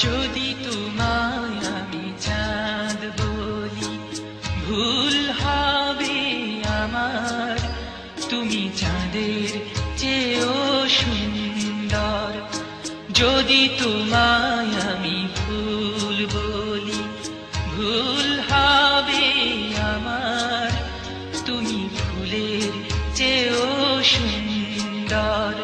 যদি তোমায় আমি চাঁদ বলি ভুল হবে আমার, তুমি চাঁদের চেয়েও সুন্দর। যদি তোমায় আমি ফুল বলি ভুল হবে আমার, তুমি ফুলের চেয়েও সুন্দর।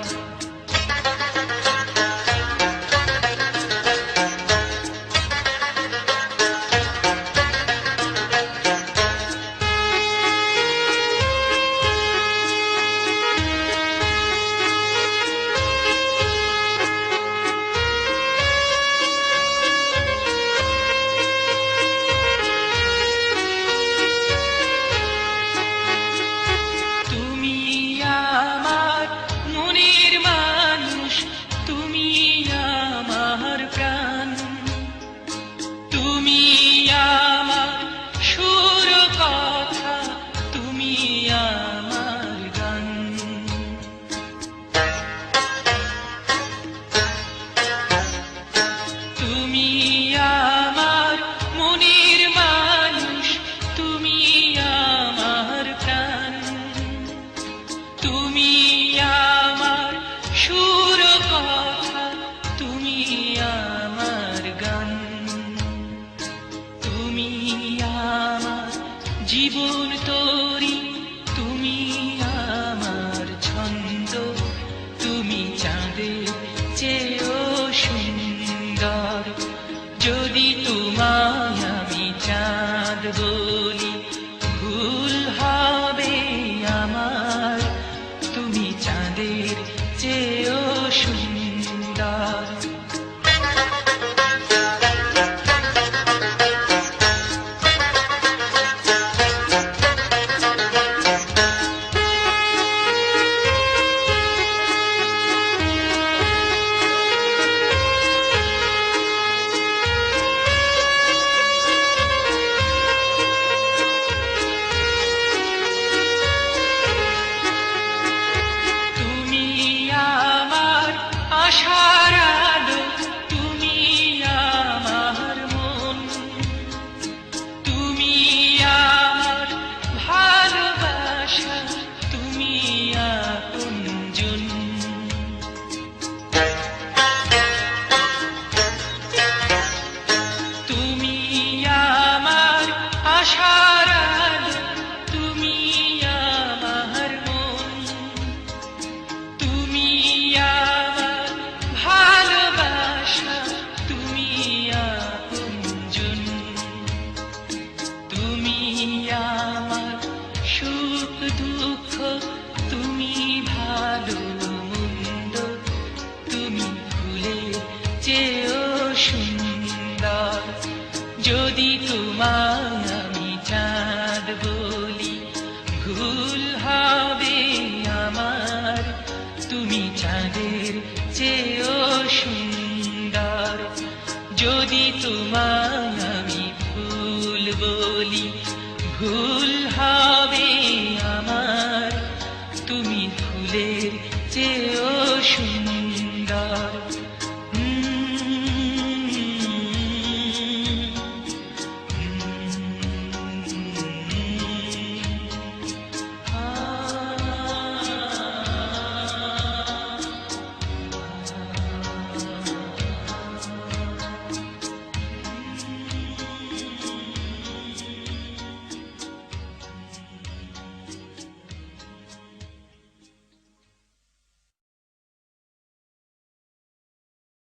জীবন তোরি তুমি আমার ছন্দ, তুমি চাঁদের চেয়েও সুন্দর। যদি তোমায় আমি চাঁদ বলি ভুল হবে আমার, তুমি চাঁদের চেয়েও সুন্দর। আশার আলো তুমি আমার মন, তুমি আমার ভালোবাসা, তুমি আপনজন। তুমি আমার আশার আলো, তুমি আমার মন, তুমি সুখ দুঃখ, তুমি ভালো মন্দ, তুমি ফুলের চেয়েও সুন্দর। যদি তোমায় আমি চাঁদ বলি ভুল হবে আমার, তুমি চাঁদের চেয়েও সুন্দর। যদি তোমায় আমি ফুল বলি ভুল হবে আমার, তুমি ফুলের চেয়েও সুন্দর।